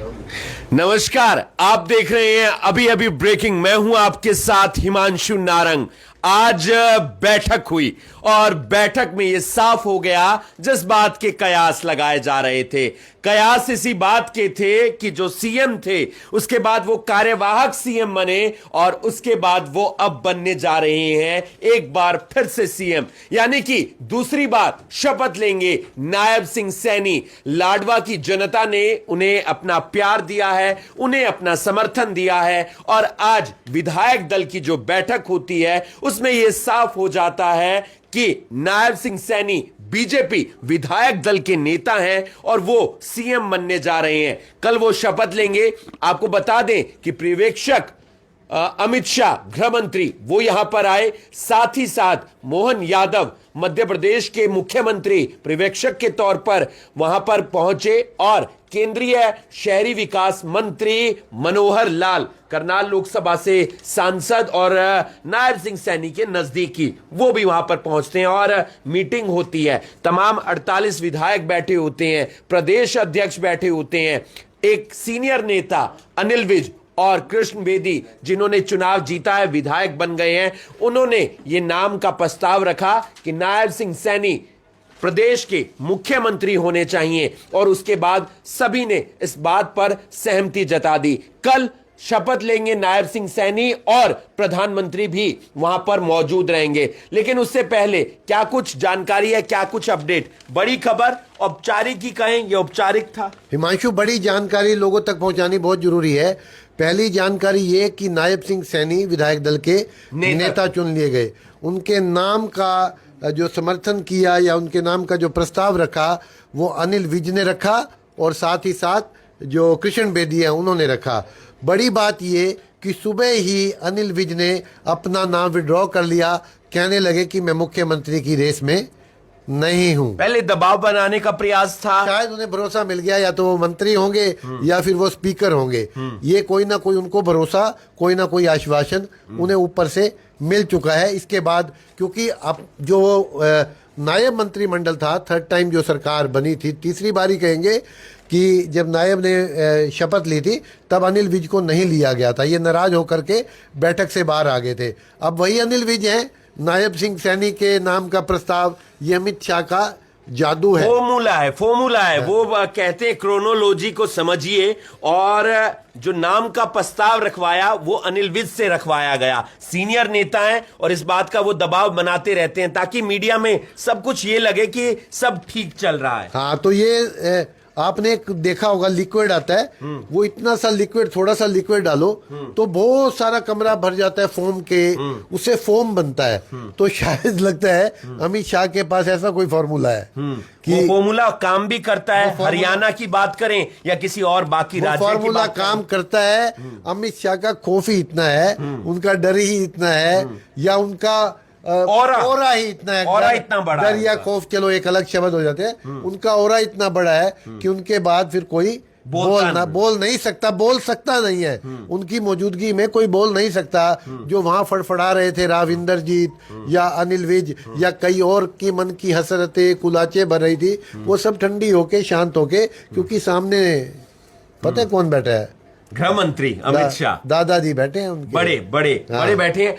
नमस्कार, आप देख रहे हैं अभी अभी ब्रेकिंग। मैं हूं आपके साथ हिमांशु नारंग। आज बैठक हुई और बैठक में यह साफ हो गया जिस बात के कयास लगाए जा रहे थे। कयास इसी बात के थे कि जो सीएम थे उसके बाद वो कार्यवाहक सीएम बने और उसके बाद वो अब बनने जा रहे हैं एक बार फिर से सीएम, यानी कि दूसरी बार शपथ लेंगे नायब सिंह सैनी। लाडवा की जनता ने उन्हें अपना प्यार दिया है, उन्हें अपना समर्थन दिया है और आज विधायक दल की जो बैठक होती है उसमें यह साफ हो जाता है कि नायब सिंह सैनी बीजेपी विधायक दल के नेता हैं और वो सीएम बनने जा रहे हैं। कल वो शपथ लेंगे। आपको बता दें कि पर्यवेक्षक अमित शाह गृह मंत्री वो यहां पर आए, साथ ही साथ मोहन यादव मध्य प्रदेश के मुख्यमंत्री पर्यवेक्षक के तौर पर वहां पर पहुंचे और केंद्रीय शहरी विकास मंत्री मनोहर लाल, करनाल लोकसभा से सांसद और नायब सिंह सैनी के नजदीकी, वो भी वहां पर पहुंचते हैं और मीटिंग होती है। तमाम 48 विधायक बैठे होते हैं, प्रदेश अध्यक्ष बैठे होते हैं, एक सीनियर नेता अनिल विज और कृष्ण बेदी जिन्होंने चुनाव जीता है, विधायक बन गए हैं, उन्होंने ये नाम का प्रस्ताव रखा कि नायब सिंह सैनी प्रदेश के मुख्यमंत्री होने चाहिए और उसके बाद सभी ने इस बात पर सहमति जता दी। कल शपथ लेंगे नायब सिंह सैनी और प्रधानमंत्री भी वहां पर मौजूद रहेंगे। लेकिन उससे पहले क्या कुछ जानकारी है, क्या कुछ अपडेट? बड़ी खबर, औपचारिक ही कहें, यह औपचारिक था। हिमांशु, बड़ी जानकारी लोगों तक पहुंचानी बहुत जरूरी है। पहली जानकारी ये कि नायब सिंह सैनी विधायक दल के नेता चुन लिए गए। उनके नाम का जो समर्थन किया या उनके नाम का जो प्रस्ताव रखा वो अनिल विज ने रखा और साथ ही साथ जो कृष्ण बेदी है उन्होंने रखा। बड़ी बात ये कि सुबह ही अनिल विज ने अपना नाम विड्रॉ कर लिया, कहने लगे कि मैं मुख्यमंत्री की रेस में नहीं हूं। पहले दबाव बनाने का प्रयास था, शायद उन्हें भरोसा मिल गया या तो वो मंत्री होंगे या फिर वो स्पीकर होंगे। ये कोई ना कोई उनको भरोसा, कोई ना कोई आश्वासन उन्हें ऊपर से मिल चुका है। इसके बाद क्योंकि अब जो नायब मंत्रिमंडल था, थर्ड टाइम जो सरकार बनी थी, तीसरी बारी कहेंगे कि जब नायब ने शपथ ली थी तब अनिल विज को नहीं लिया गया था। ये नाराज होकर के बैठक से बाहर आ गए थे। अब वही अनिल विज हैं, नायब सिंह सैनी के नाम का प्रस्ताव, ये अमित शाह का जादू है, फॉर्मूला है। वो कहते हैं क्रोनोलॉजी को समझिए और जो नाम का प्रस्ताव रखवाया वो अनिल विज से रखवाया गया। सीनियर नेता हैं और इस बात का वो दबाव बनाते रहते हैं ताकि मीडिया में सब कुछ ये लगे कि सब ठीक चल रहा है। हाँ, तो ये आपने देखा होगा लिक्विड आता है, वो इतना सा लिक्विड, थोड़ा सा लिक्विड डालो तो बहुत सारा कमरा भर जाता है फोम के, उससे फोम बनता है। तो शायद लगता है अमित शाह के पास ऐसा कोई फॉर्मूला है कि वो फॉर्मूला काम भी करता है। हरियाणा की बात करें या किसी और बाकी राज्य की फॉर्मूला काम करता है। अमित शाह का खौफ ही इतना है, उनका डर ही इतना है, या उनका ओरा ही इतना है, ओरा इतना बड़ा डर या खौफ, चलो एक अलग शब्द हो जाते हैं। उनका ओरा इतना बड़ा है कि उनके बाद फिर कोई बोल नहीं सकता, बोल सकता नहीं है। उनकी मौजूदगी में कोई बोल नहीं सकता। जो वहां फड़फड़ा रहे थे राविंदरजीत या अनिल विज या कई और की मन की हसरतें, कुलाचे भर रही थी, वो सब ठंडी होके, शांत होके, क्योंकि सामने पता है कौन बैठा है? गृह मंत्री अमित शाह, दादाजी बैठे हैं उनके, बड़े बैठे हैं।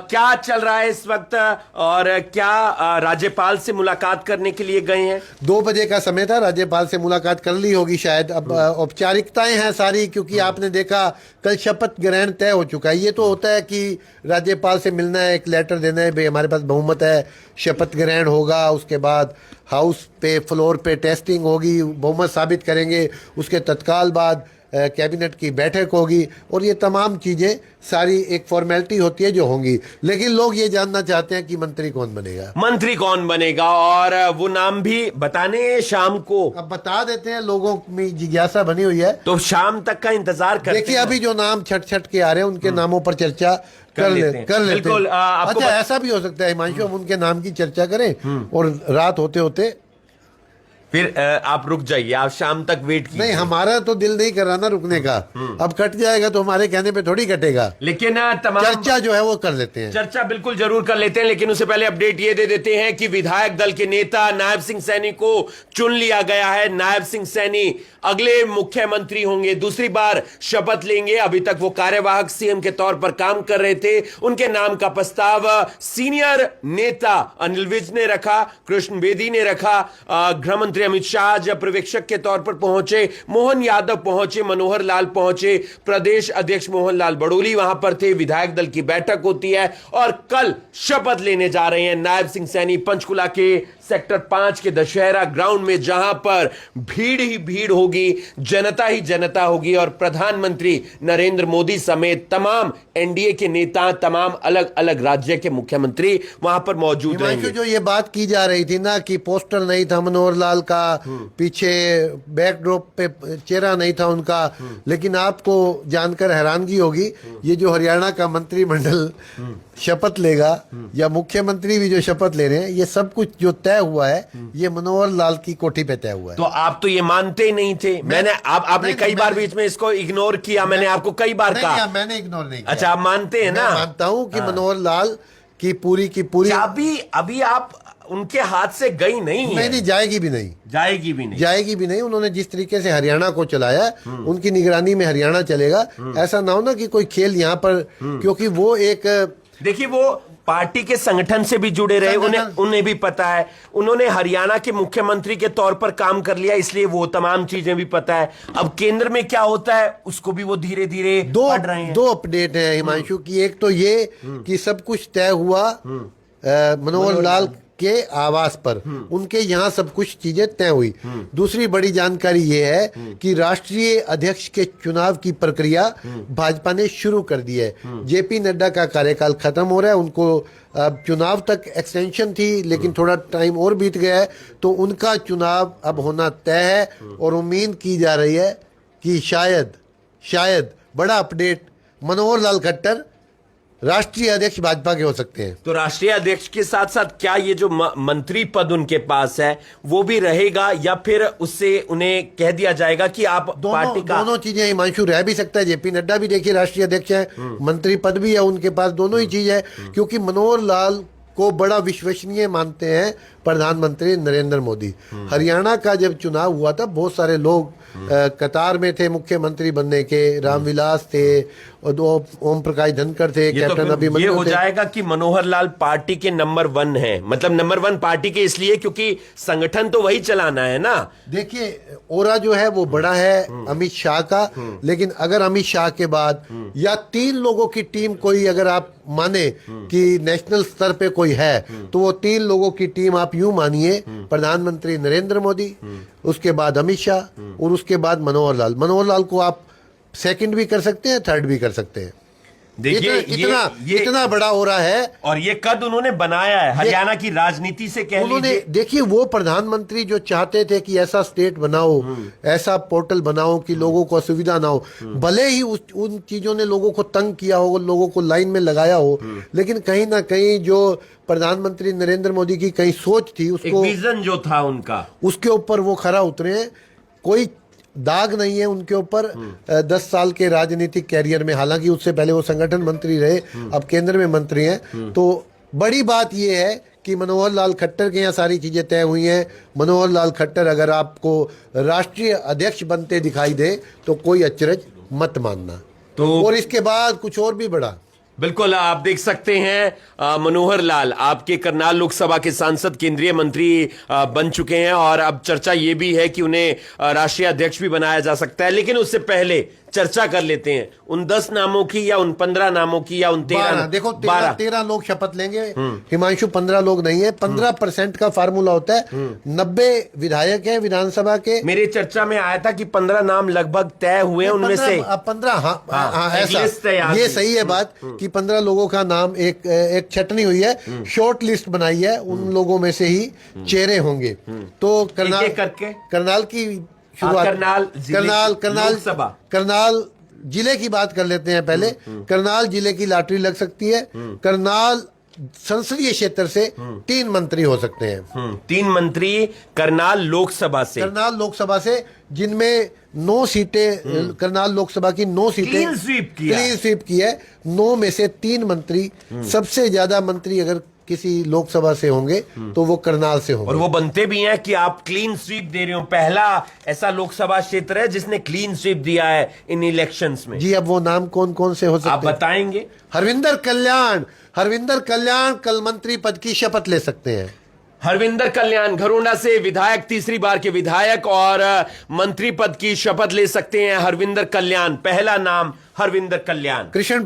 क्या चल रहा है इस वक्त और क्या राज्यपाल से मुलाकात करने के लिए गए हैं? 2 बजे का समय था, राज्यपाल से मुलाकात कर ली होगी शायद। अब औपचारिकताएं हैं सारी, क्योंकि आपने देखा कल शपथ ग्रहण तय हो चुका है। ये तो होता है कि राज्यपाल से मिलना है, एक लेटर देना है, भाई हमारे पास बहुमत है, शपथ ग्रहण होगा, उसके बाद हाउस पे फ्लोर पे टेस्टिंग होगी, बहुमत साबित करेंगे, उसके तत्काल बाद कैबिनेट की बैठक होगी और ये तमाम चीज़ें सारी एक फॉर्मेलिटी होती है जो होंगी। लेकिन लोग ये जानना चाहते हैं कि मंत्री कौन बनेगा, और वो नाम भी बताने शाम को। अब बता देते हैं, लोगों में जिज्ञासा बनी हुई है तो शाम तक का इंतजार करते हैं। देखिए अभी जो नाम छट के आ रहे हैं उनके नामों पर चर्चा कर लेते हैं। अच्छा, ऐसा भी हो सकता है हिमांशु, हम उनके नाम की चर्चा करें और रात होते होते फिर आप रुक जाइए, आप शाम तक वेट कीजिए। नहीं, हमारा तो दिल नहीं कर रहा ना रुकने का। अब कट जाएगा तो हमारे कहने पे थोड़ी कटेगा, लेकिन तमाम चर्चा जो है वो कर लेते हैं। चर्चा बिल्कुल जरूर कर लेते हैं, लेकिन उससे पहले अपडेट ये दे देते हैं कि विधायक दल के नेता नायब सिंह सैनी को चुन लिया गया है। नायब सिंह सैनी अगले मुख्यमंत्री होंगे, दूसरी बार शपथ लेंगे। अभी तक वो कार्यवाहक सीएम के तौर पर काम कर रहे थे। उनके नाम का प्रस्ताव सीनियर नेता अनिल विज ने रखा, कृष्ण बेदी ने रखा, गृह मंत्री अमित शाह जब पर्यवेक्षक के तौर पर पहुंचे, मोहन यादव पहुंचे, मनोहर लाल पहुंचे, प्रदेश अध्यक्ष मोहन लाल बड़ोली वहां पर थे। विधायक दल की बैठक होती है और कल शपथ लेने जा रहे हैं नायब सिंह सैनी पंचकुला के सेक्टर 5 के दशहरा ग्राउंड में, जहां पर भीड़ ही भीड़ होगी, जनता ही जनता होगी और प्रधानमंत्री नरेंद्र मोदी समेत तमाम एनडीए के नेता, तमाम अलग अलग राज्य के मुख्यमंत्री वहां पर मौजूद रहेंगे। जो ये बात की जा रही थी ना कि पोस्टर नहीं था मनोहर लाल का, पीछे बैकड्रॉप पे चेहरा नहीं था उनका, लेकिन आपको जानकर हैरानगी होगी, ये जो हरियाणा का मंत्रिमंडल शपथ लेगा या मुख्यमंत्री भी जो शपथ ले रहे हैं, ये सब कुछ जो तय हुआ है ये मनोहर लाल की कोठी पे तय हुआ है। तो आप तो ये मानते ही नहीं थे। आपने कई बार बीच में इसको इग्नोर किया, मैंने आपको कई बार कहा। मैंने इग्नोर नहीं किया। अच्छा, आप मानते हैं ना? मानता हूं कि मनोहर लाल की पूरी अभी आप उनके हाथ से गई नहीं है। नहीं, जाएगी भी नहीं, जाएगी भी नहीं। उन्होंने जिस तरीके से हरियाणा को चलाया, उनकी निगरानी में हरियाणा चलेगा। ऐसा ना हो ना कि कोई खेल यहाँ पर, क्योंकि वो एक, देखिए, वो पार्टी के संगठन से भी जुड़े रहे, उन्हें भी पता है। उन्होंने हरियाणा के मुख्यमंत्री के तौर पर काम कर लिया, इसलिए वो तमाम चीजें भी पता है। अब केंद्र में क्या होता है उसको भी वो धीरे धीरे पढ़ रहे हैं। दो अपडेट है हिमांशु की। एक तो ये कि सब कुछ तय हुआ मनोहर लाल के आवास पर, उनके यहाँ सब कुछ चीजें तय हुई। दूसरी बड़ी जानकारी ये है कि राष्ट्रीय अध्यक्ष के चुनाव की प्रक्रिया भाजपा ने शुरू कर दी है। जेपी नड्डा का कार्यकाल खत्म हो रहा है, उनको अब चुनाव तक एक्सटेंशन थी, लेकिन थोड़ा टाइम और बीत गया है, तो उनका चुनाव अब होना तय है। और उम्मीद की जा रही है कि शायद बड़ा अपडेट, मनोहर लाल खट्टर राष्ट्रीय अध्यक्ष भाजपा के हो सकते हैं। तो राष्ट्रीय अध्यक्ष के साथ साथ क्या ये जो मंत्री पद उनके पास है वो भी रहेगा, या फिर उससे उन्हें कह दिया जाएगा कि आप पार्टी का? दोनों चीजें हिमांशु रह भी सकता है। जेपी नड्डा भी देखिए राष्ट्रीय अध्यक्ष है, मंत्री पद भी है उनके पास, दोनों ही चीज है। क्योंकि मनोहर लाल को बड़ा विश्वसनीय मानते हैं प्रधानमंत्री नरेंद्र मोदी। हरियाणा का जब चुनाव हुआ था, बहुत सारे लोग कतार में थे मुख्यमंत्री बनने के। रामविलास थे और ओम प्रकाश धनखड़ थे, कैप्टन अभिमन्यु थे। ये हो जाएगा कि मनोहर लाल पार्टी के नंबर 1 है, मतलब नंबर 1 पार्टी के, इसलिए क्योंकि संगठन तो वही चलाना है ना। देखिए, ओरा जो है वो बड़ा है अमित शाह का, लेकिन अगर अमित शाह के बाद या 3 लोगों की टीम कोई अगर आप माने कि नेशनल स्तर पे कोई है, तो वो 3 लोगों की टीम आप यूं मानिए, प्रधानमंत्री नरेंद्र मोदी, उसके बाद अमित शाह और उसके बाद मनोहर लाल। मनोहर लाल को आप सेकंड भी कर सकते हैं, थर्ड भी कर सकते हैं। देखिए, इतना बड़ा हो रहा है, और ये कद उन्होंने बनाया है हरियाणा की राजनीति से, कह लीजिए। देखिए, वो प्रधानमंत्री जो चाहते थे कि ऐसा स्टेट बनाओ, ऐसा पोर्टल बनाओ कि लोगों को असुविधा ना हो, भले ही उन चीजों ने लोगों को तंग किया हो, लोगों को लाइन में लगाया हो, लेकिन कहीं ना कहीं जो प्रधानमंत्री नरेंद्र मोदी की कहीं सोच थी, उसको विजन जो था उनका, उसके ऊपर वो खरा उतरे हैं। कोई दाग नहीं है उनके ऊपर 10 साल के राजनीतिक कैरियर में। हालांकि उससे पहले वो संगठन मंत्री रहे, अब केंद्र में मंत्री हैं। तो बड़ी बात यह है कि मनोहर लाल खट्टर के यहाँ सारी चीजें तय हुई हैं। मनोहर लाल खट्टर अगर आपको राष्ट्रीय अध्यक्ष बनते दिखाई दे तो कोई अचरज मत मानना। और इसके बाद कुछ और भी बड़ा, बिल्कुल आप देख सकते हैं, मनोहर लाल आपके करनाल लोकसभा के सांसद, केंद्रीय मंत्री बन चुके हैं, और अब चर्चा ये भी है कि उन्हें राष्ट्रीय अध्यक्ष भी बनाया जा सकता है। लेकिन उससे पहले चर्चा कर लेते हैं उन 10 नामों की, या उन 15 नामों की, या उन 13। देखो 13 लोग शपथ लेंगे हिमांशु, 15 लोग नहीं है। 15% का फार्मूला होता है। 90 विधायक हैं विधानसभा के। मेरे चर्चा में आया था कि 15 नाम लगभग तय हुए, उनमें से 15, हाँ, ऐसा ये सही है बात कि 15 लोगों का नाम एक छटनी हुई है, शॉर्ट लिस्ट बनाई है, उन लोगों में से ही चेहरे होंगे। तो करनाल की शुरुआत, करनाल जिले की बात कर लेते हैं पहले। करनाल जिले की लॉटरी लग सकती है। करनाल संसदीय क्षेत्र से 3 मंत्री हो सकते हैं। 3 मंत्री करनाल लोकसभा से, करनाल लोकसभा से, जिनमें 9 सीटें, करनाल लोकसभा की 9 सीटें क्लीन स्वीप की है। 9 में से 3 मंत्री, सबसे ज्यादा मंत्री अगर किसी लोकसभा से होंगे तो वो करनाल से होंगे। और वो बनते भी हैं कि आप क्लीन स्वीप दे रहे हो। पहला ऐसा लोकसभा क्षेत्र है जिसने क्लीन स्वीप दिया है इन इलेक्शंस में। जी, अब वो नाम कौन कौन से हो सकते हैं आप बताएंगे? हरविंदर कल्याण कल मंत्री पद की शपथ ले सकते हैं। हरविंदर कल्याण घरोंडा से विधायक, तीसरी बार के विधायक और मंत्री पद की शपथ ले सकते हैं हरविंदर कल्याण। पहला नाम हरविंदर कल्याण। कृष्ण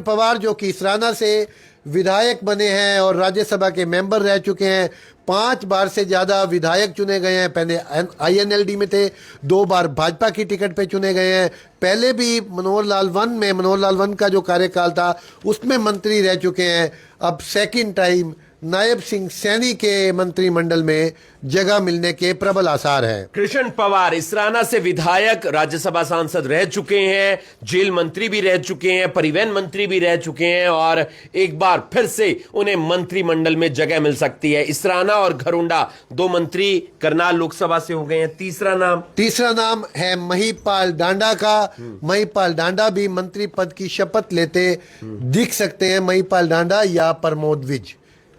पवार जो कि इसराना से विधायक बने हैं और राज्यसभा के मेंबर रह चुके हैं, 5 बार से ज्यादा विधायक चुने गए हैं। पहले INLD में थे, 2 बार भाजपा की टिकट पे चुने गए हैं। पहले भी मनोहर लाल वन का जो कार्यकाल था उसमें मंत्री रह चुके हैं। अब सेकंड टाइम नायब सिंह सैनी के मंत्रिमंडल में जगह मिलने के प्रबल आसार हैं। कृष्ण पवार इसराना से विधायक, राज्यसभा सांसद रह चुके हैं, जेल मंत्री भी रह चुके हैं, परिवहन मंत्री भी रह चुके हैं और एक बार फिर से उन्हें मंत्रिमंडल में जगह मिल सकती है। इसराना और घरोंडा 2 मंत्री करनाल लोकसभा से हो गए हैं। तीसरा नाम है महिपाल डांडा का। महिपाल डांडा भी मंत्री पद की शपथ लेते दिख सकते हैं। महिपाल डांडा या प्रमोद विज,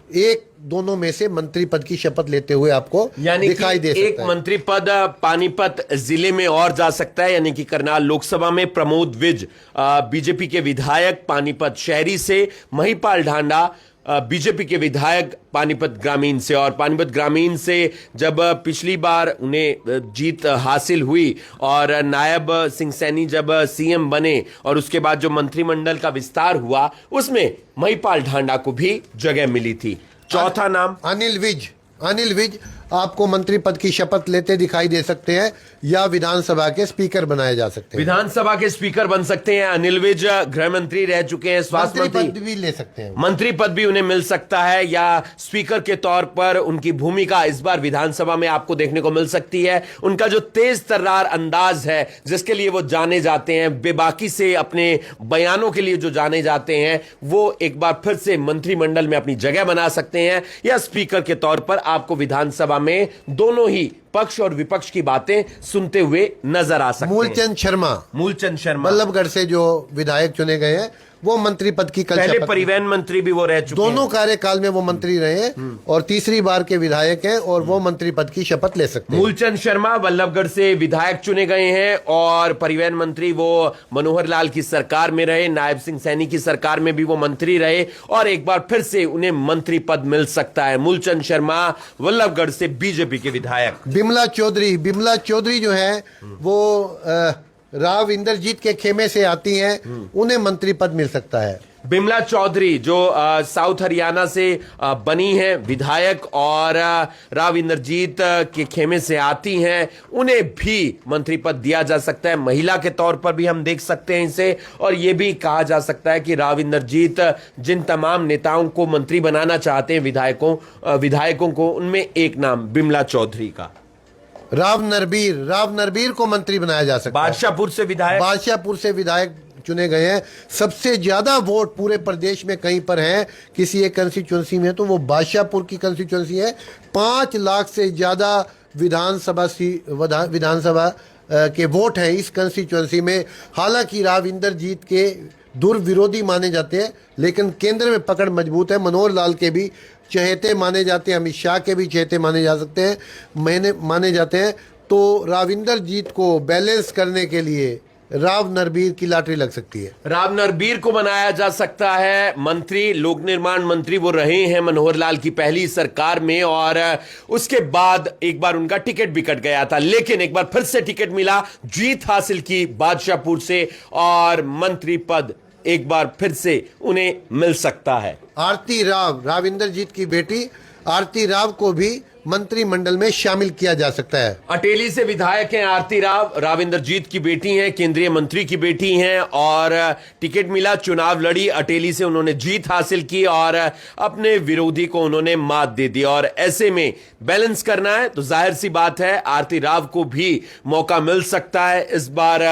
एक दोनों में से मंत्री पद की शपथ लेते हुए आपको दिखाई दे सकता है। एक मंत्री पद पानीपत जिले में और जा सकता है, यानी कि करनाल लोकसभा में प्रमोद विज बीजेपी के विधायक पानीपत शहरी से, महिपाल ढांडा बीजेपी के विधायक पानीपत ग्रामीण से। और पानीपत ग्रामीण से जब पिछली बार उन्हें जीत हासिल हुई और नायब सिंह सैनी जब CM बने और उसके बाद जो मंत्रिमंडल का विस्तार हुआ उसमें महिपाल ढांडा को भी जगह मिली थी। चौथा नाम अनिल विज आपको मंत्री पद की शपथ लेते दिखाई दे सकते हैं या विधानसभा के स्पीकर बनाए जा सकते हैं। विधानसभा के स्पीकर बन सकते हैं अनिल विज। गृह मंत्री रह चुके हैं, स्वास्थ्य मंत्री पद भी ले सकते हैं। मंत्री पद भी उन्हें मिल सकता है या स्पीकर के तौर पर उनकी भूमिका इस बार विधानसभा में आपको देखने को मिल सकती है। उनका जो तेज तर्रार अंदाज है जिसके लिए वो जाने जाते हैं, बेबाकी से अपने बयानों के लिए जो जाने जाते हैं, वो एक बार फिर से मंत्रिमंडल में अपनी जगह बना सकते हैं या स्पीकर के तौर पर आपको विधानसभा में दोनों ही पक्ष और विपक्ष की बातें सुनते हुए नजर आ सकते हैं। मूलचंद शर्मा बल्लभगढ़ से जो विधायक चुने गए हैं वो मंत्री पद की कल पहले परिवहन मंत्री भी वो रह चुके हैं। दोनों कार्यकाल में वो मंत्री रहे हैं और तीसरी बार के विधायक हैं और वो मंत्री पद की शपथ ले सकते हैं। मूलचंद शर्मा बल्लभगढ़ से विधायक चुने गए हैं और परिवहन मंत्री वो मनोहर लाल की सरकार में रहे, नायब सिंह सैनी की सरकार में भी वो मंत्री रहे और एक बार फिर से उन्हें मंत्री पद मिल सकता है। मूलचंद शर्मा बल्लभगढ़ से बीजेपी के विधायक। बिमला चौधरी जो है वो राव इंद्रजीत के खेमे से आती हैं, उन्हें मंत्री पद मिल सकता है। बिमला चौधरी जो साउथ हरियाणा से बनी हैं विधायक और राव इंद्रजीत के खेमे से आती हैं, उन्हें भी मंत्री पद दिया जा सकता है। महिला के तौर पर भी हम देख सकते हैं इसे। और यह भी कहा जा सकता है कि राव इंद्रजीत जिन तमाम नेताओं को मंत्री बनाना चाहते हैं विधायकों को, उनमें एक नाम बिमला चौधरी का। राव नरबीर को मंत्री बनाया जा सकता है। बादशाहपुर से विधायक चुने गए हैं। सबसे ज्यादा वोट पूरे प्रदेश में कहीं पर हैं किसी एक कंस्टिट्यूंसी में तो वो बादशाहपुर की कंस्टिट्यूंसी है। 5 लाख से ज्यादा विधानसभा के वोट हैं इस कंस्टिट्यूंसी में। हालांकि राव इंद्रजीत के दुर्विरोधी माने जाते हैं लेकिन केंद्र में पकड़ मजबूत है। मनोहर लाल के भी चहेते माने जाते हैं, अमित शाह के भी चहेते माने जाते हैं। तो राव इंद्रजीत को बैलेंस करने के लिए राव नरबीर की लॉटरी लग सकती है। राव नरबीर को बनाया जा सकता है मंत्री। लोक निर्माण मंत्री वो रहे हैं मनोहर लाल की पहली सरकार में और उसके बाद एक बार उनका टिकट भी कट गया था, लेकिन एक बार फिर से टिकट मिला, जीत हासिल की बादशाहपुर से और मंत्री पद एक बार फिर से उन्हें मिल सकता है। आरती राव इंद्रजीत की बेटी आरती राव को भी मंत्रिमंडल में शामिल किया जा सकता है। अटेली से विधायक हैं आरती राव, राव इंद्रजीत की बेटी हैं, केंद्रीय मंत्री की बेटी हैं और टिकट मिला, चुनाव लड़ी, अटेली से उन्होंने जीत हासिल की और अपने विरोधी को उन्होंने मात दे दी। और ऐसे में बैलेंस करना है तो जाहिर सी बात है आरती राव को भी मौका मिल सकता है। इस बार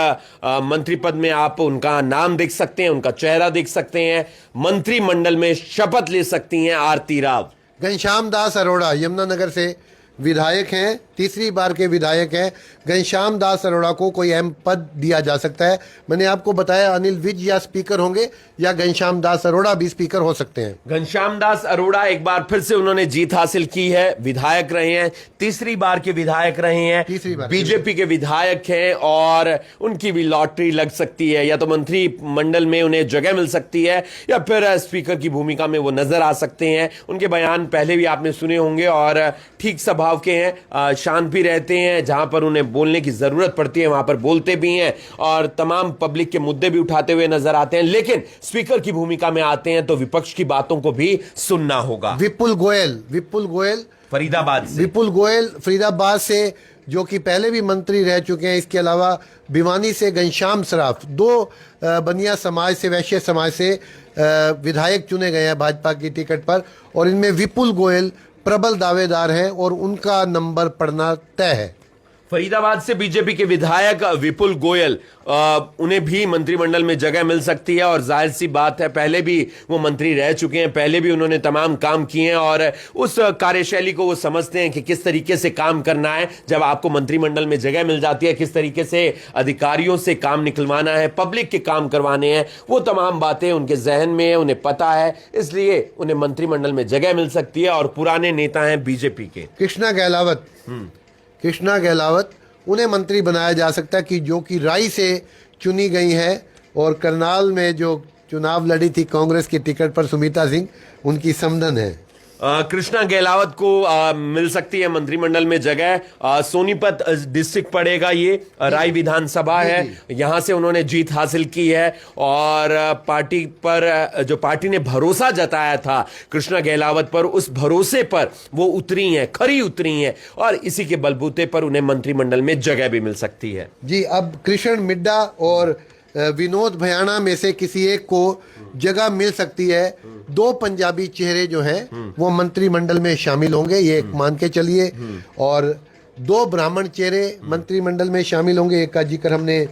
मंत्री पद में आप उनका नाम देख सकते हैं, उनका चेहरा देख सकते हैं, मंत्रिमंडल में शपथ ले सकती हैं आरती राव। घनश्याम दास अरोड़ा यमुनानगर से विधायक हैं, तीसरी बार के विधायक हैं। घनश्याम दास अरोड़ा को कोई अहम पद दिया जा सकता है। मैंने आपको बताया अनिल विज या स्पीकर होंगे या घनश्याम दास अरोड़ा भी स्पीकर हो सकते हैं। घनश्याम दास अरोड़ा एक बार फिर से उन्होंने जीत हासिल की है, विधायक रहे हैं, तीसरी बार के विधायक रहे हैं, बीजेपी के विधायक हैं और उनकी भी लॉटरी लग सकती है। या तो मंत्रिमंडल में उन्हें जगह मिल सकती है या फिर स्पीकर की भूमिका में वो नजर आ सकते हैं। उनके बयान पहले भी आपने सुने होंगे और ठीक स्वभाव के हैं, शांत भी रहते हैं, जहां पर उन्हें बोलने की जरूरत पड़ती है वहां पर बोलते भी हैं और तमाम पब्लिक के मुद्दे भी उठाते हुए नजर आते हैं। लेकिन स्पीकर की भूमिका में आते हैं तो विपक्ष की बातों को भी सुनना होगा। विपुल गोयल फरीदाबाद से जो कि पहले भी मंत्री रह चुके हैं। इसके अलावा भिवानी से घनश्याम सराफ, दो बनिया समाज से, वैश्य समाज से विधायक चुने गए हैं भाजपा की टिकट पर और इनमें विपुल गोयल प्रबल दावेदार हैं और उनका नंबर पड़ना तय है। फरीदाबाद से बीजेपी के विधायक विपुल गोयल, उन्हें भी मंत्रिमंडल में जगह मिल सकती है और जाहिर सी बात है पहले भी वो मंत्री रह चुके हैं, पहले भी उन्होंने तमाम काम किए हैं और उस कार्यशैली को वो समझते हैं कि किस तरीके से काम करना है। जब आपको मंत्रिमंडल में जगह मिल जाती है, किस तरीके से अधिकारियों से काम निकलवाना है, पब्लिक के काम करवाने हैं, वो तमाम बातें उनके जहन में है, उन्हें पता है, इसलिए उन्हें मंत्रिमंडल में जगह मिल सकती है। और पुराने नेता हैं बीजेपी के कृष्णा गहलावत उन्हें मंत्री बनाया जा सकता है कि जो कि राई से चुनी गई है और करनाल में जो चुनाव लड़ी थी कांग्रेस की टिकट पर सुमिता सिंह, उनकी समधन है। कृष्णा गहलावत को मिल सकती है मंत्रिमंडल में जगह। सोनीपत डिस्ट्रिक्ट पड़ेगा, ये राय विधानसभा है, यहां से उन्होंने जीत हासिल की है और पार्टी पर जो पार्टी ने भरोसा जताया था कृष्णा गहलावत पर, उस भरोसे पर वो उतरी हैं, खरी उतरी हैं और इसी के बलबूते पर उन्हें मंत्रिमंडल में जगह भी मिल सकती है। जी, अब कृष्ण मिड्डा और विनोद भयाना में से किसी एक को जगह मिल सकती है। दो पंजाबी चेहरे जो हैं वो मंत्रिमंडल में शामिल होंगे, ये एक मान के चलिए, और दो ब्राह्मण चेहरे मंत्रिमंडल में शामिल होंगे। एक का जिक्र हमने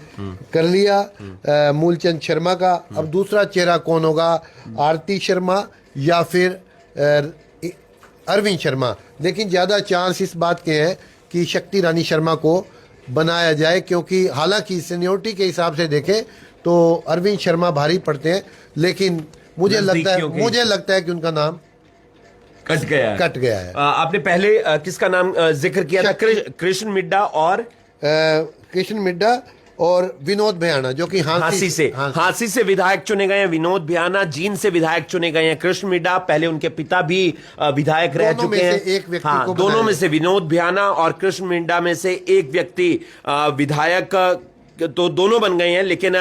कर लिया, मूलचंद शर्मा का। अब दूसरा चेहरा कौन होगा, आरती शर्मा या फिर अरविंद शर्मा। लेकिन ज़्यादा चांस इस बात के हैं कि शक्ति रानी शर्मा को बनाया जाए, क्योंकि हालांकि सीनियोरिटी के हिसाब से देखें तो अरविंद शर्मा भारी पड़ते हैं, लेकिन मुझे लगता है कि उनका नाम कट गया है। आपने पहले किसका नाम जिक्र किया था? कृष्ण मिड्डा और विनोद भयाना, जो कि हांसी से विधायक चुने गए हैं। विनोद भयाना जींद से विधायक चुने गए हैं। कृष्ण मिड्डा पहले उनके पिता भी विधायक रह चुके हैं। दोनों में से विनोद भयाना और कृष्ण मिड्डा में से एक व्यक्ति विधायक तो दोनों बन गए हैं, लेकिन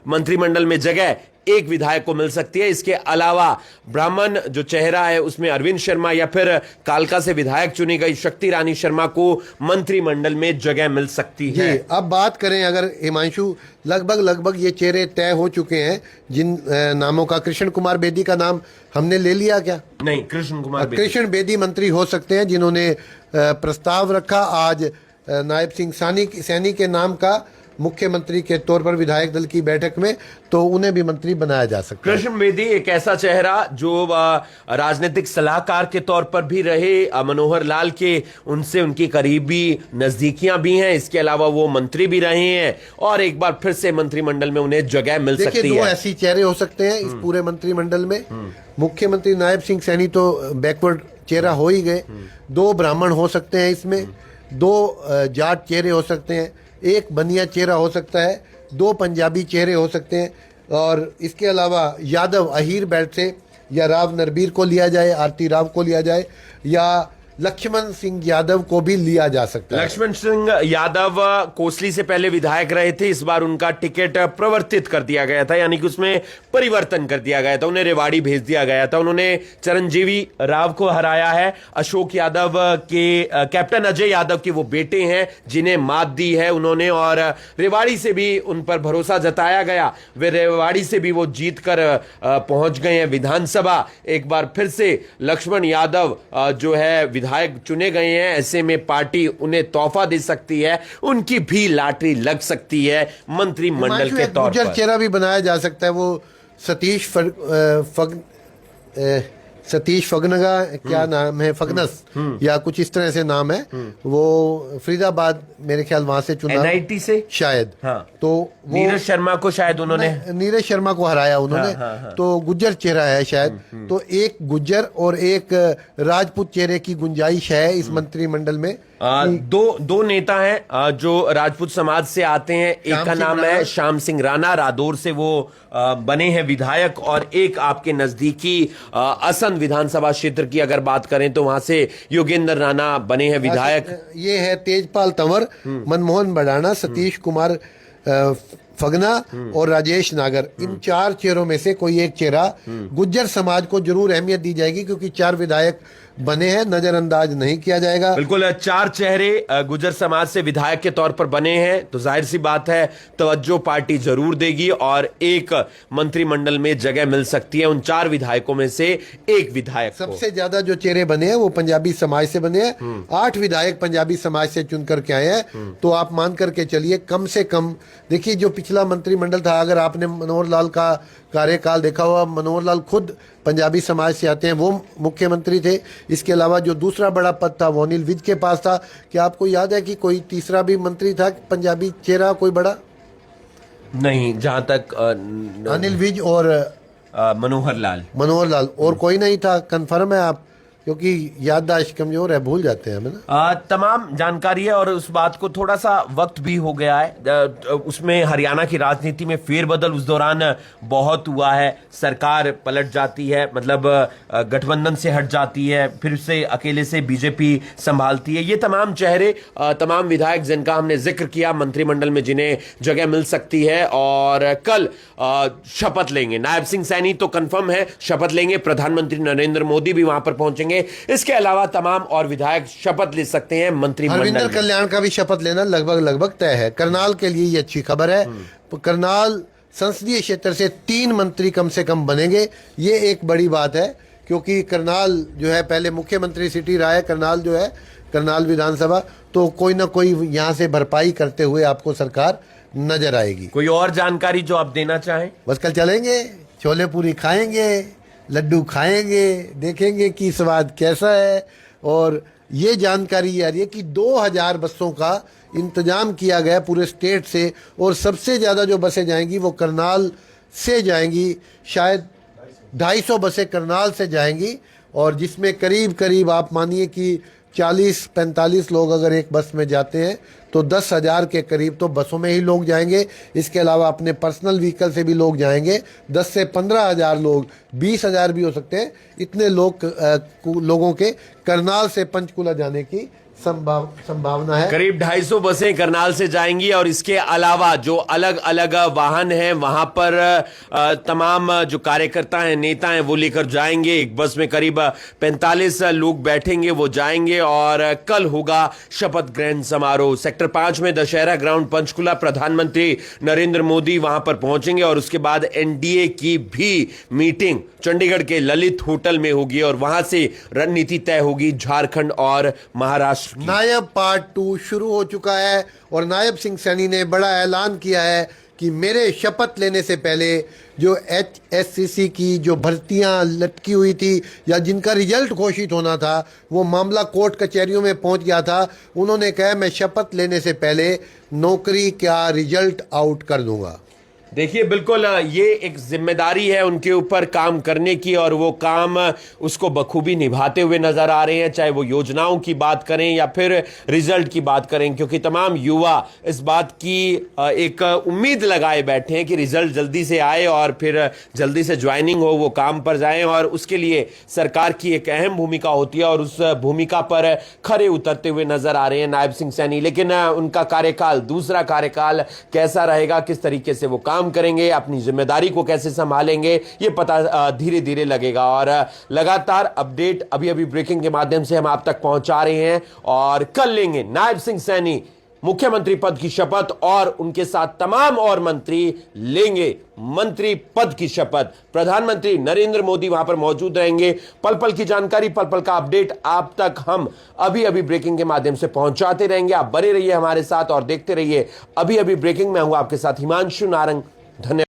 मंत्रिमंडल में जगह एक विधायक को मिल सकती है। इसके अलावा ब्राह्मण जो चेहरा है उसमें अरविंद शर्मा या फिर कालका से विधायक चुनी गई शक्ति रानी शर्मा को मंत्रिमंडल में जगह मिल सकती है। अब बात करें, अगर हिमांशु, लगभग ये चेहरे तय हो चुके हैं जिन नामों का। कृष्ण कुमार बेदी का नाम हमने ले लिया क्या? नहीं, कृष्ण बेदी मंत्री हो सकते हैं, जिन्होंने प्रस्ताव रखा आज नायब सिंह सैनी के नाम का मुख्यमंत्री के तौर पर विधायक दल की बैठक में, तो उन्हें भी मंत्री बनाया जा सकता है। कृष्ण बेदी एक ऐसा चेहरा जो राजनीतिक सलाहकार के तौर पर भी रहे, मनोहर लाल के उनसे उनकी करीबी नजदीकियां भी हैं। इसके अलावा वो मंत्री भी रहे हैं और एक बार फिर से मंत्रिमंडल में उन्हें जगह मिल सकती है। दो ऐसी चेहरे हो सकते हैं इस पूरे मंत्रिमंडल में। मुख्यमंत्री नायब सिंह सैनी तो बैकवर्ड चेहरा हो ही गए, दो ब्राह्मण हो सकते हैं इसमें, दो जाट चेहरे हो सकते हैं, एक बनिया चेहरा हो सकता है, दो पंजाबी चेहरे हो सकते हैं, और इसके अलावा यादव अहीर बेल्ट से या राव नरबीर को लिया जाए, आरती राव को लिया जाए, या लक्ष्मण सिंह यादव को भी लिया जा सकता है। लक्ष्मण सिंह यादव कोसली से पहले विधायक रहे थे, इस बार उनका टिकट प्रवर्तित कर दिया गया था, यानी कि उसमें परिवर्तन कर दिया गया था, उन्हें रेवाड़ी भेज दिया गया था। उन्होंने चिरंजीवी राव को हराया है। अशोक यादव के कैप्टन अजय यादव के वो बेटे हैं जिन्हें मात दी है उन्होंने, और रेवाड़ी से भी उन पर भरोसा जताया गया। वे रेवाड़ी से भी वो जीत कर पहुंच गए हैं विधानसभा। एक बार फिर से लक्ष्मण यादव जो है विधायक चुने गए हैं। ऐसे में पार्टी उन्हें तोहफा दे सकती है, उनकी भी लॉटरी लग सकती है मंत्रिमंडल के तौर पर। चेहरा भी बनाया जा सकता है, वो सतीश फगनगा, क्या नाम है, फगनस या कुछ इस तरह से नाम है। वो फरीदाबाद मेरे ख्याल वहां से चुना, NIT से शायद। हाँ। तो वो नीरज शर्मा को शायद उन्होंने, नीरज शर्मा को हराया उन्होंने। हाँ। तो गुज्जर चेहरा है शायद। तो एक गुज्जर और एक राजपूत चेहरे की गुंजाइश है इस मंत्रिमंडल में। दो नेता हैं जो राजपूत समाज से आते हैं। एक का नाम है श्याम सिंह राणा, रादौर से वो बने हैं विधायक, और एक आपके नजदीकी असंध विधानसभा क्षेत्र की अगर बात करें तो वहां से योगेंद्र राणा बने हैं विधायक। ये है तेजपाल तंवर, मनमोहन बडाना, सतीश कुमार फगना और राजेश नागर। इन 4 चेहरों में से कोई एक चेहरा गुज्जर समाज को जरूर अहमियत दी जाएगी, क्योंकि 4 विधायक बने हैं, नजरअंदाज नहीं किया जाएगा। बिल्कुल, 4 चेहरे गुज्जर समाज से विधायक के तौर पर बने हैं, तो जाहिर सी बात है तवज्जो पार्टी जरूर देगी और एक मंत्रिमंडल में जगह मिल सकती है उन 4 विधायकों में से एक विधायक को। सबसे ज्यादा जो चेहरे बने हैं वो पंजाबी समाज से बने हैं। 8 विधायक पंजाबी समाज से चुन करके आए हैं। तो आप मान करके चलिए, कम से कम देखिए, जो पिछला मंत्रिमंडल था, अगर आपने मनोहर लाल का कार्यकाल देखा हुआ, मनोहर लाल खुद पंजाबी समाज से आते हैं, वो मुख्यमंत्री थे। इसके अलावा जो दूसरा बड़ा पद था वो अनिल विज के पास था। क्या आपको याद है कि कोई तीसरा भी मंत्री था पंजाबी चेहरा कोई बड़ा? नहीं, जहां तक अनिल विज और मनोहर लाल और कोई नहीं था। कंफर्म है आप? क्योंकि याददाश्त कमजोर है, भूल जाते हैं हमें ना। तमाम जानकारी है और उस बात को थोड़ा सा वक्त भी हो गया है। उसमें हरियाणा की राजनीति में फेरबदल उस दौरान बहुत हुआ है। सरकार पलट जाती है, मतलब गठबंधन से हट जाती है, फिर से अकेले से बीजेपी संभालती है। ये तमाम चेहरे, तमाम विधायक जिनका हमने जिक्र किया मंत्रिमंडल में, जिन्हें जगह मिल सकती है। और कल शपथ लेंगे नायब सिंह सैनी, तो कंफर्म है शपथ लेंगे। प्रधानमंत्री नरेंद्र मोदी भी वहां पर पहुंचेंगे। इसके अलावा तमाम और विधायक शपथ ले सकते हैं मंत्रिमंडल में। हरविंदर कल्याण का भी शपथ लेना लगभग तय है। करनाल के लिए ये अच्छी खबर है। करनाल संसदीय क्षेत्र से 3 मंत्री कम से कम बनेंगे। ये एक बड़ी बात है, क्योंकि करनाल जो है पहले मुख्यमंत्री सिटी रहा है। करनाल जो है, करनाल विधानसभा, तो कोई ना कोई यहां से भरपाई करते हुए आपको सरकार नजर आएगी। कोई और जानकारी जो आप देना चाहें? बस कल चलेंगे, छोले पूरी खाएंगे, लड्डू खाएंगे, देखेंगे कि स्वाद कैसा है। और ये जानकारी आ रही है कि 2000 बसों का इंतजाम किया गया पूरे स्टेट से, और सबसे ज़्यादा जो बसें जाएंगी वो करनाल से जाएंगी। शायद 250 बसें करनाल से जाएंगी, और जिसमें करीब करीब आप मानिए कि 40-45 लोग अगर एक बस में जाते हैं तो 10,000 के करीब तो बसों में ही लोग जाएंगे। इसके अलावा अपने पर्सनल व्हीकल से भी लोग जाएंगे। 10 से 15,000 लोग, 20,000 भी हो सकते हैं। इतने लोगों के करनाल से पंचकुला जाने की संभावना है। करीब 250 बसें करनाल से जाएंगी, और इसके अलावा जो अलग अलग वाहन हैं वहां पर तमाम जो कार्यकर्ता हैं, नेता हैं, वो लेकर जाएंगे। एक बस में करीब 45 लोग बैठेंगे, वो जाएंगे। और कल होगा शपथ ग्रहण समारोह सेक्टर 5 में दशहरा ग्राउंड पंचकुला। प्रधानमंत्री नरेंद्र मोदी वहां पर पहुंचेंगे, और उसके बाद एनडीए की भी मीटिंग चंडीगढ़ के ललित होटल में होगी, और वहां से रणनीति तय होगी झारखंड और महाराष्ट्र। नायब पार्ट 2 शुरू हो चुका है, और नायब सिंह सैनी ने बड़ा ऐलान किया है कि मेरे शपथ लेने से पहले जो HSCC की जो भर्तियां लटकी हुई थी या जिनका रिजल्ट घोषित होना था, वो मामला कोर्ट कचहरियों में पहुंच गया था। उन्होंने कहा मैं शपथ लेने से पहले नौकरी का रिजल्ट आउट कर दूंगा। देखिए बिल्कुल ये एक जिम्मेदारी है उनके ऊपर काम करने की, और वो काम उसको बखूबी निभाते हुए नजर आ रहे हैं, चाहे वो योजनाओं की बात करें या फिर रिजल्ट की बात करें, क्योंकि तमाम युवा इस बात की एक उम्मीद लगाए बैठे हैं कि रिजल्ट जल्दी से आए और फिर जल्दी से ज्वाइनिंग हो, वो काम पर जाएं, और उसके लिए सरकार की एक अहम भूमिका होती है और उस भूमिका पर खरे उतरते हुए नजर आ रहे हैं नायब सिंह सैनी। लेकिन उनका कार्यकाल, दूसरा कार्यकाल कैसा रहेगा, किस तरीके से वो काम करेंगे, अपनी जिम्मेदारी को कैसे संभालेंगे, ये पता धीरे धीरे लगेगा। और लगातार अपडेट अभी अभी ब्रेकिंग के माध्यम से हम आप तक पहुंचा रहे हैं, और कल लेंगे नायब सिंह सैनी मुख्यमंत्री पद की शपथ, और उनके साथ तमाम और मंत्री लेंगे मंत्री पद की शपथ। प्रधानमंत्री नरेंद्र मोदी वहां पर मौजूद रहेंगे। पल पल की जानकारी, पल पल का अपडेट आप तक हम अभी अभी ब्रेकिंग के माध्यम से पहुंचाते रहेंगे। आप बने रहिए हमारे साथ और देखते रहिए अभी अभी ब्रेकिंग। मैं हूं आपके साथ हिमांशु नारंग। धन्यवाद।